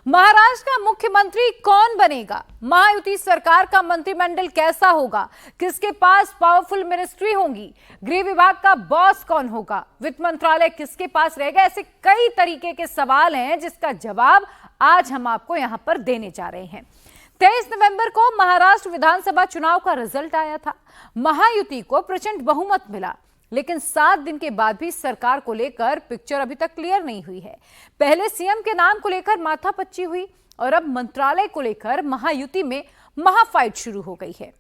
महाराष्ट्र का मुख्यमंत्री कौन बनेगा? महायुति सरकार का मंत्रिमंडल कैसा होगा? किसके पास पावरफुल मिनिस्ट्री होंगी? गृह विभाग का बॉस कौन होगा? वित्त मंत्रालय किसके पास रहेगा? ऐसे कई तरीके के सवाल हैं जिसका जवाब आज हम आपको यहां पर देने जा रहे हैं। 23 नवंबर को महाराष्ट्र विधानसभा चुनाव का रिजल्ट आया था। महायुति को प्रचंड बहुमत मिला, लेकिन 7 दिन के बाद भी सरकार को लेकर पिक्चर अभी तक क्लियर नहीं हुई है। पहले सीएम के नाम को लेकर माथापच्ची हुई और अब मंत्रालय को लेकर महायुति में महाफाइट शुरू हो गई है।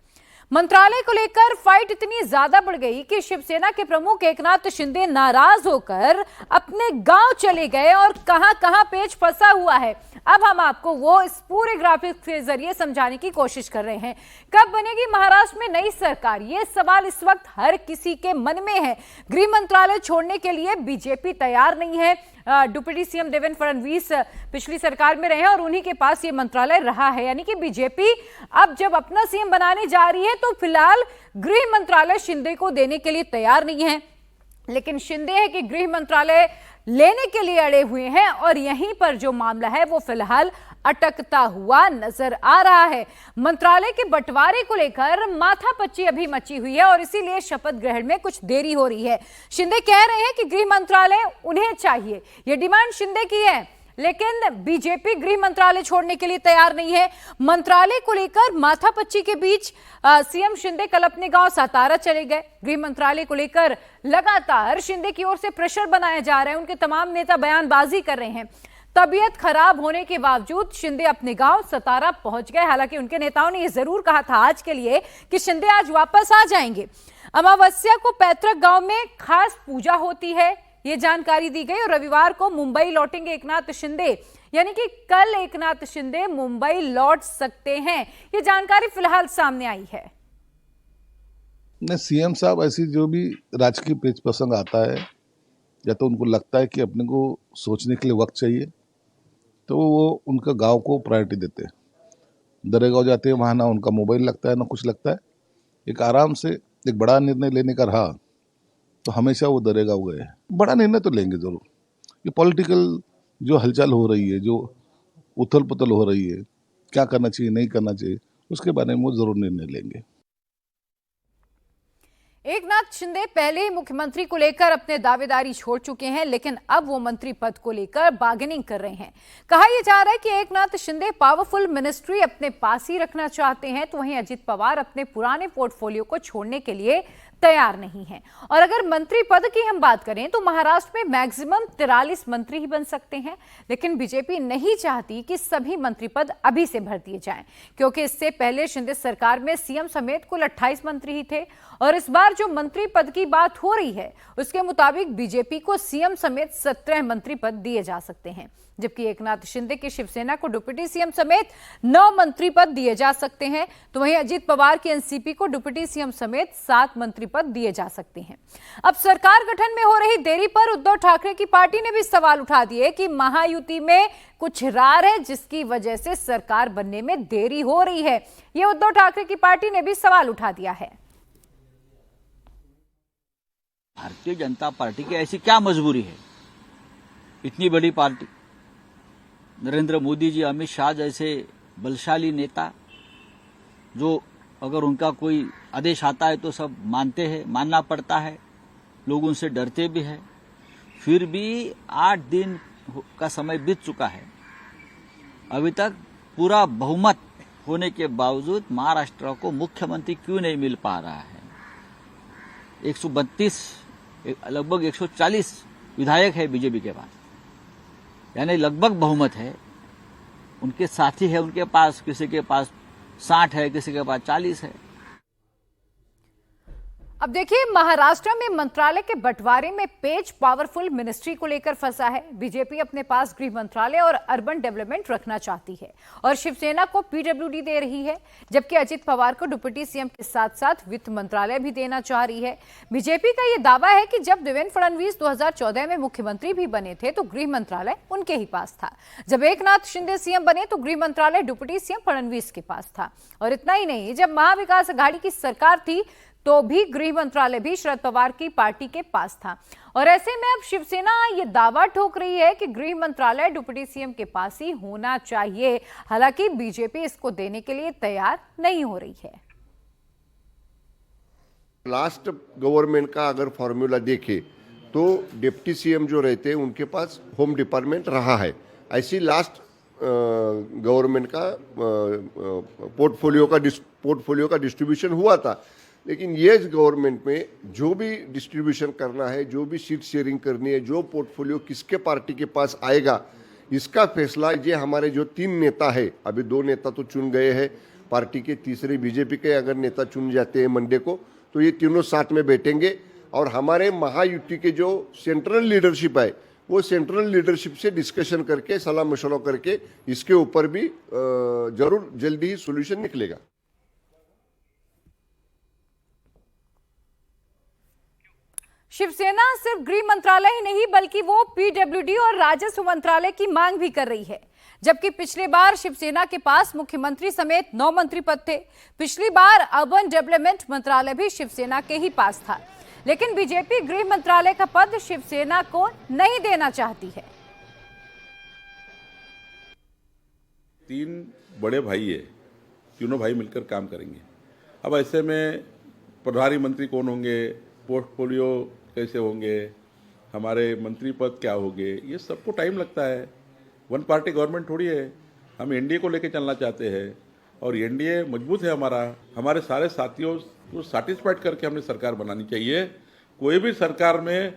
मंत्रालय को लेकर फाइट इतनी ज्यादा बढ़ गई कि शिवसेना के प्रमुख एकनाथ शिंदे नाराज होकर अपने गांव चले गए और कहां-कहां पेच फंसा हुआ है। अब हम आपको वो इस पूरे ग्राफिक्स के जरिए समझाने की कोशिश कर रहे हैं। कब बनेगी महाराष्ट्र में नई सरकार? ये सवाल इस वक्त हर किसी के मन में है। गृह मंत्रालय छोड़ने के लिए बीजेपी तैयार नहीं है। डिप्टी सीएम देवेंद्र फडणवीस पिछली सरकार में रहे हैं और उन्हीं के पास ये मंत्रालय रहा है, यानी कि बीजेपी अब जब अपना सीएम बनाने जा रही है तो फिलहाल गृह मंत्रालय शिंदे को देने के लिए तैयार नहीं है। लेकिन शिंदे है कि गृह मंत्रालय लेने के लिए अड़े हुए हैं और यहीं पर जो मामला है वो फिलहाल अटकता हुआ नजर आ रहा है। मंत्रालय के बंटवारे को लेकर माथापच्ची अभी मची हुई है और इसीलिए शपथ ग्रहण में कुछ देरी हो रही है। शिंदे कह रहे हैं कि गृह मंत्रालय उन्हें चाहिए, ये डिमांड शिंदे की है, लेकिन बीजेपी गृह मंत्रालय छोड़ने के लिए तैयार नहीं है। मंत्रालय को लेकर माथापच्ची के बीच सीएम शिंदे कल अपने गांव सातारा चले गए। गृह मंत्रालय को लेकर लगातार शिंदे की ओर से प्रेशर बनाया जा रहा है। उनके तमाम नेता बयानबाजी कर रहे हैं। तबीयत खराब होने के बावजूद शिंदे अपने गांव सतारा पहुंच गए। हालांकि उनके नेताओं ने यह जरूर कहा था आज के लिए कि शिंदे आज वापस आ जाएंगे। अमावस्या को पैतृक गांव में खास पूजा होती है, ये जानकारी दी गई और रविवार को मुंबई लौटेंगे एकनाथ शिंदे, यानी कि कल एकनाथ शिंदे मुंबई लौट सकते हैं। ये जानकारी फिलहाल सामने आई है। सीएम साहब ऐसी जो भी राजकीय पेच प्रसंग आता है, या तो उनको लगता है कि अपने को सोचने के लिए वक्त चाहिए, तो वो उनका गांव को प्रायोरिटी देते हैं। दरेगांव जाते हैं, वहाँ ना उनका मोबाइल लगता है ना कुछ लगता है। एक आराम से एक बड़ा निर्णय लेने का रहा तो हमेशा वो दरेगांव गए। बड़ा निर्णय तो लेंगे जरूर। ये पॉलिटिकल जो हलचल हो रही है, जो उथल पुथल हो रही है, क्या करना चाहिए नहीं करना चाहिए, उसके बारे में वो जरूर निर्णय लेंगे। एकनाथ शिंदे पहले ही मुख्यमंत्री को लेकर अपने दावेदारी छोड़ चुके हैं, लेकिन अब वो मंत्री पद को लेकर बार्गेनिंग कर रहे हैं। कहा यह जा रहा है कि एकनाथ शिंदे पावरफुल मिनिस्ट्री अपने पास ही रखना चाहते हैं, तो वहीं अजित पवार अपने पुराने पोर्टफोलियो को छोड़ने के लिए तैयार नहीं है। और अगर मंत्री पद की हम बात करें तो महाराष्ट्र में मैक्सिमम 43 मंत्री ही बन सकते हैं, लेकिन बीजेपी नहीं चाहती कि सभी मंत्री पद अभी से भर दिए जाएं, क्योंकि इससे पहले शिंदे सरकार में सीएम समेत कुल 28 मंत्री ही थे और इस बार जो मंत्री पद की बात हो रही है उसके मुताबिक बीजेपी को सीएम समेत 17 मंत्री पद दिए जा सकते हैं, जबकि एकनाथ शिंदे की शिवसेना को डिप्टी सीएम समेत 9 मंत्री पद दिए जा सकते हैं। तो वहीं अजित पवार की एनसीपी को डिप्टी सीएम समेत 7 मंत्री पद दिए जा सकते हैं। अब सरकार गठन में हो रही देरी पर उद्धव ठाकरे की पार्टी ने भी सवाल उठा दिए कि महायुति में कुछ रार है जिसकी वजह से सरकार बनने में देरी हो रही है। यह उद्धव ठाकरे की पार्टी ने भी सवाल उठा दिया है। भारतीय जनता पार्टी की ऐसी क्या मजबूरी है? इतनी बड़ी पार्टी, नरेंद्र मोदी जी, अमित शाह जैसे बलशाली नेता, जो अगर उनका कोई आदेश आता है तो सब मानते हैं, मानना पड़ता है, लोग उनसे डरते भी हैं। फिर भी 8 दिन का समय बीत चुका है, अभी तक पूरा बहुमत होने के बावजूद महाराष्ट्र को मुख्यमंत्री क्यों नहीं मिल पा रहा है? 132 लगभग 140 विधायक है बीजेपी के पास, यानी लगभग बहुमत है। उनके साथी है उनके पास, किसी के पास 60 है, किसी के पास 40 है। अब देखिए, महाराष्ट्र में मंत्रालय के बंटवारे में पेच पावरफुल मिनिस्ट्री को लेकर फंसा है। बीजेपी अपने पास गृह मंत्रालय और अर्बन डेवलपमेंट रखना चाहती है और शिवसेना को पीडब्ल्यूडी दे रही है, जबकि अजित पवार को डिप्टी सीएम के साथ साथ वित्त मंत्रालय भी देना चाह रही है। बीजेपी का यह दावा है कि जब देवेंद्र फडणवीस 2014 में मुख्यमंत्री भी बने थे तो गृह मंत्रालय उनके ही पास था। जब एकनाथ शिंदे सीएम बने तो गृह मंत्रालय डिप्टी सीएम फडणवीस के पास था। और इतना ही नहीं, जब महाविकास आघाड़ी की सरकार थी तो भी गृह मंत्रालय भी शरद पवार की पार्टी के पास था। और ऐसे में अब शिवसेना ये दावा ठोक रही है कि गृह मंत्रालय डिप्टी सीएम के पास ही होना चाहिए। हालांकि बीजेपी इसको देने के लिए तैयार नहीं हो रही है। लास्ट गवर्नमेंट का अगर फॉर्मूला देखें तो डिप्टी सीएम जो रहते हैं उनके पास होम डिपार्टमेंट रहा है। ऐसी लास्ट गवर्नमेंट का पोर्टफोलियो का डिस्ट्रीब्यूशन हुआ था। लेकिन ये गवर्नमेंट में जो भी डिस्ट्रीब्यूशन करना है, जो भी सीट शेयरिंग करनी है, जो पोर्टफोलियो किसके पार्टी के पास आएगा, इसका फैसला ये हमारे जो 3 नेता है, अभी 2 नेता तो चुन गए हैं पार्टी के, तीसरे बीजेपी के अगर नेता चुन जाते हैं मंडे को, तो ये तीनों साथ में बैठेंगे और हमारे महायुति के जो सेंट्रल लीडरशिप है वो सेंट्रल लीडरशिप से डिस्कशन करके सलाह मशवरा करके इसके ऊपर भी जरूर जल्दी ही सॉल्यूशन निकलेगा। शिवसेना सिर्फ गृह मंत्रालय ही नहीं बल्कि वो पीडब्ल्यूडी और राजस्व मंत्रालय की मांग भी कर रही है। जबकि पिछली बार शिवसेना के पास मुख्यमंत्री समेत 9 मंत्री पद थे। पिछली बार अर्बन डेवलपमेंट मंत्रालय भी शिवसेना के ही पास था। लेकिन बीजेपी गृह मंत्रालय का पद शिवसेना को नहीं देना चाहती है। 3 बड़े भाई है, तीनों भाई मिलकर काम करेंगे। अब ऐसे में प्रभारी मंत्री कौन होंगे, पोर्टफोलियो कैसे होंगे, हमारे मंत्री पद क्या होंगे, ये सबको टाइम लगता है। 1 पार्टी गवर्नमेंट थोड़ी है। हम एनडीए को लेकर चलना चाहते हैं और एनडीए मजबूत है हमारे सारे साथियों को सैटिस्फाइड करके हमने सरकार बनानी चाहिए। कोई भी सरकार में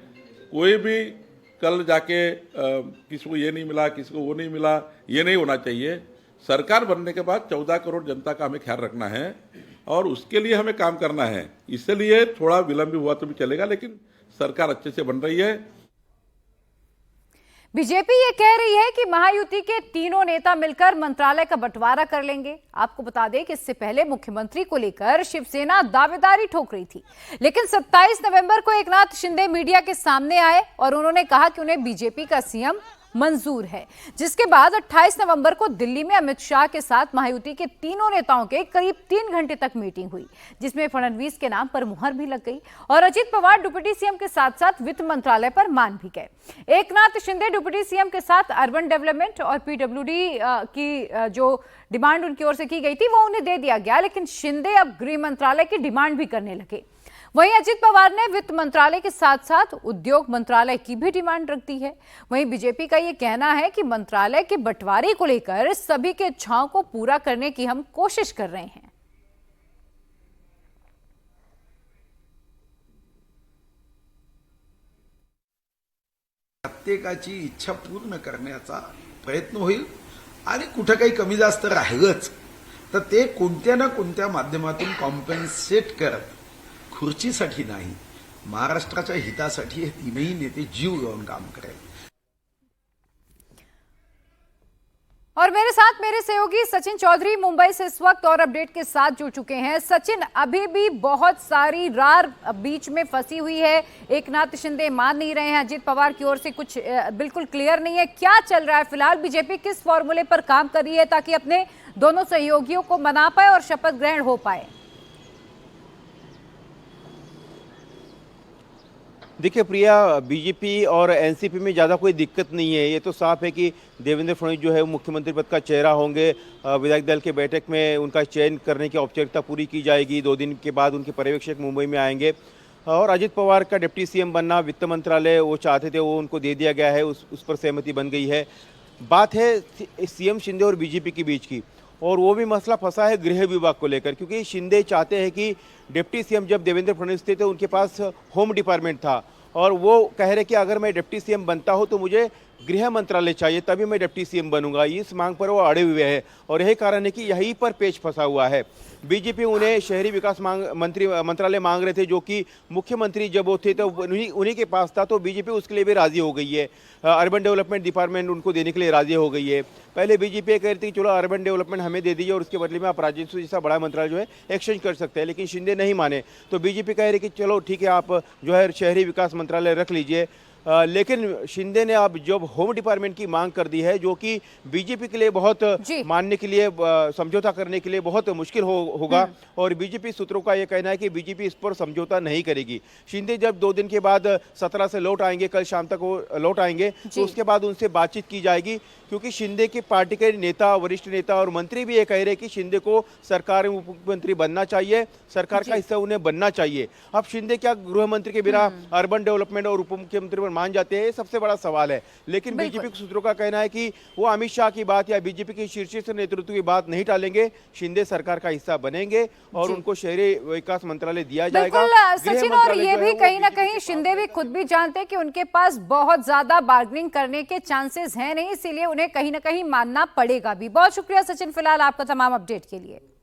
कोई भी कल जाके किसी को ये नहीं मिला, किसी को वो नहीं मिला, ये नहीं होना चाहिए। सरकार बनने के बाद 14 करोड़ जनता का हमें ख्याल रखना है और उसके लिए हमें काम करना है। इसलिए थोड़ा विलंब हुआ तो भी चलेगा, लेकिन सरकार अच्छे से बन रही है। बीजेपी ये कह रही है कि महायुति के तीनों नेता मिलकर मंत्रालय का बंटवारा कर लेंगे। आपको बता दें कि इससे पहले मुख्यमंत्री को लेकर शिवसेना दावेदारी ठोक रही थी। लेकिन 27 नवंबर को एकनाथ शिंदे मीडिया के सामने आए और उन्होंने कहा कि उन्हें बीजेपी का सीएम मंजूर है। जिसके बाद 28 नवंबर को दिल्ली में अमित शाह के साथ महायुति के तीनों नेताओं के करीब 3 घंटे तक मीटिंग हुई, जिसमें फडणवीस के नाम पर मुहर भी लग गई और अजित पवार डिप्टी सीएम के साथ साथ वित्त मंत्रालय पर मान भी गए। एकनाथ शिंदे डिप्टी सीएम के साथ अर्बन डेवलपमेंट और पीडब्ल्यूडी की जो डिमांड उनकी ओर से की गई थी वो उन्हें दे दिया गया। लेकिन शिंदे अब गृह मंत्रालय की डिमांड भी करने लगे। वहीं अजित पवार ने वित्त मंत्रालय के साथ साथ उद्योग मंत्रालय की भी डिमांड रख दी है। वहीं बीजेपी का यह कहना है कि मंत्रालय के बंटवारे को लेकर सभी के इच्छाओं को पूरा करने की हम कोशिश कर रहे हैं। प्रत्येकाची इच्छा पूर्ण करण्याचा प्रयत्न होईल आणि कुठे काही कमी जास्त राहिलंच तर ते कोणत्या ना कोणत्या माध्यमातून कॉम्पेन्सेट करत खुर्चीसाठी नाही, महाराष्ट्राच्या हितासाठी हे तीनही नेते जीव लावून काम करेल। और मेरे साथ मेरे सहयोगी सचिन चौधरी मुंबई से इस वक्त और अपडेट के साथ जुड़ चुके हैं। सचिन, अभी भी बहुत सारी रार बीच में फंसी हुई है। एकनाथ शिंदे मान नहीं रहे हैं, अजित पवार की ओर से कुछ बिल्कुल क्लियर नहीं है। क्या चल रहा है फिलहाल? बीजेपी किस फॉर्मूले पर काम कर रही है ताकि अपने दोनों सहयोगियों को मना पाए और शपथ ग्रहण हो पाए? देखिए प्रिया, बीजेपी और एनसीपी में ज़्यादा कोई दिक्कत नहीं है। ये तो साफ है कि देवेंद्र फडणवीस जो है वो मुख्यमंत्री पद का चेहरा होंगे। विधायक दल के बैठक में उनका चयन करने की औपचारिकता पूरी की जाएगी। 2 दिन के बाद उनके पर्यवेक्षक मुंबई में आएंगे और अजित पवार का डिप्टी सीएम बनना वित्त मंत्रालय वो चाहते थे, वो उनको दे दिया गया है, उस पर सहमति बन गई है। बात है सीएम शिंदे और बीजेपी के बीच की, और वो भी मसला फंसा है गृह विभाग को लेकर, क्योंकि शिंदे चाहते हैं कि डिप्टी सीएम जब देवेंद्र फडणवीस थे तो उनके पास होम डिपार्टमेंट था और वो कह रहे कि अगर मैं डिप्टी सीएम बनता हूं तो मुझे गृह मंत्रालय चाहिए, तभी मैं डिप्टी सीएम बनूंगा। इस मांग पर वो अड़े हुए हैं और यही कारण है कि यहीं पर पेच फंसा हुआ है। बीजेपी उन्हें शहरी विकास मंत्रालय मांग रहे थे, जो कि मुख्यमंत्री जब वो थे तो उन्हीं के पास था, तो बीजेपी उसके लिए भी राजी हो गई है। अर्बन डेवलपमेंट डिपार्टमेंट उनको देने के लिए राजी हो गई है। पहले बीजेपी कह रही थी कि चलो अर्बन डेवलपमेंट हमें दे दीजिए और उसके बदले में आप राजस्व जैसा बड़ा मंत्रालय जो है एक्सचेंज कर सकते हैं, लेकिन शिंदे नहीं माने। तो बीजेपी कह रही कि चलो ठीक है, आप जो है शहरी विकास मंत्रालय रख लीजिए। लेकिन शिंदे ने अब जब होम डिपार्टमेंट की मांग कर दी है, जो कि बीजेपी के लिए बहुत जी। मानने के लिए, समझौता करने के लिए बहुत मुश्किल होगा, और बीजेपी सूत्रों का यह कहना है कि बीजेपी इस पर समझौता नहीं करेगी। शिंदे जब 2 दिन के बाद 17 से लौट आएंगे, कल शाम तक वो लौट आएंगे, तो उसके बाद उनसे बातचीत की जाएगी, क्योंकि शिंदे की पार्टी के नेता, वरिष्ठ नेता और मंत्री भी ये कह रहे हैं कि शिंदे को सरकार में मुख्यमंत्री बनना चाहिए, सरकार का हिस्सा उन्हें बनना चाहिए। अब शिंदे क्या गृह मंत्री के बिना अर्बन डेवलपमेंट और उप मुख्यमंत्री पर मान जाते हैं, ये सबसे बड़ा सवाल है। लेकिन बीजेपी के सूत्रों का कहना है कि वो अमित शाह की बात या बीजेपी के शीर्ष नेतृत्व की बात नहीं टालेंगे, शिंदे सरकार का हिस्सा बनेंगे और उनको शहरी विकास मंत्रालय दिया जाएगा। बिल्कुल सचिन, और ये भी कहीं ना कहीं शिंदे भी खुद भी जानते हैं कि उनके पास बहुत ज्यादा बार्गेनिंग करने के चांसेस हैं नहीं, इसीलिए उन्हें कहीं ना कहीं मानना पड़ेगा भी। बहुत शुक्रिया सचिन फिलहाल आपका तमाम अपडेट के लिए।